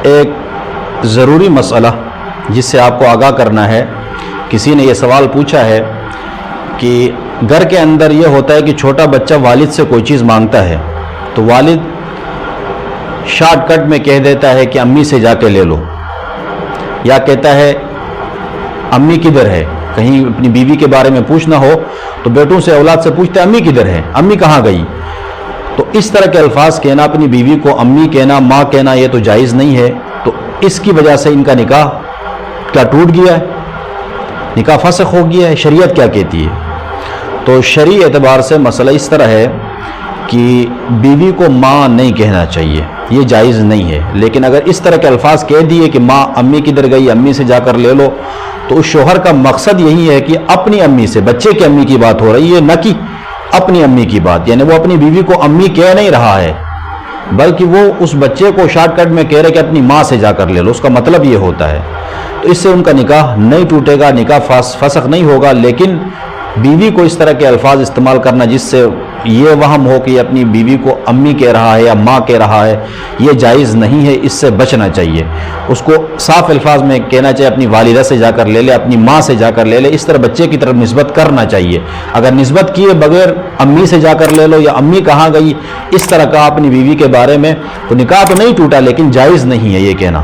ایک ضروری مسئلہ جس سے آپ کو آگاہ کرنا ہے. کسی نے یہ سوال پوچھا ہے کہ گھر کے اندر یہ ہوتا ہے کہ چھوٹا بچہ والد سے کوئی چیز مانگتا ہے تو والد شارٹ کٹ میں کہہ دیتا ہے کہ امی سے جا کے لے لو، یا کہتا ہے امی کدھر ہے. کہیں اپنی بیوی کے بارے میں پوچھنا ہو تو بیٹوں سے اولاد سے پوچھتے ہیں امی کدھر ہے، امی کہاں گئی. تو اس طرح کے الفاظ کہنا، اپنی بیوی کو امی کہنا، ماں کہنا، یہ تو جائز نہیں ہے. تو اس کی وجہ سے ان کا نکاح کیا ٹوٹ گیا ہے، نکاح فسخ ہو گیا ہے. شریعت کیا کہتی ہے؟ تو شرعی اعتبار سے مسئلہ اس طرح ہے کہ بیوی کو ماں نہیں کہنا چاہیے، یہ جائز نہیں ہے. لیکن اگر اس طرح کے الفاظ کہہ دیے کہ ماں امی کدھر گئی، امی سے جا کر لے لو، تو اس شوہر کا مقصد یہی ہے کہ اپنی امی سے، بچے کی امی کی بات ہو رہی ہے، نہ کہ اپنی امی کی بات. یعنی وہ اپنی بیوی کو امی کہہ نہیں رہا ہے، بلکہ وہ اس بچے کو شارٹ کٹ میں کہہ رہے کہ اپنی ماں سے جا کر لے لو. اس کا مطلب یہ ہوتا ہے. تو اس سے ان کا نکاح نہیں ٹوٹے گا، نکاح فسخ نہیں ہوگا. لیکن بیوی کو اس طرح کے الفاظ استعمال کرنا جس سے یہ وہم ہو کہ یہ اپنی بیوی کو امی کہہ رہا ہے یا ماں کہہ رہا ہے، یہ جائز نہیں ہے. اس سے بچنا چاہیے. اس کو صاف الفاظ میں کہنا چاہیے اپنی والدہ سے جا کر لے لے، اپنی ماں سے جا کر لے لے. اس طرح بچے کی طرف نسبت کرنا چاہیے. اگر نسبت کیے بغیر امی سے جا کر لے لو یا امی کہاں گئی، اس طرح کا اپنی بیوی کے بارے میں، تو نکاح تو نہیں ٹوٹا لیکن جائز نہیں ہے یہ کہنا.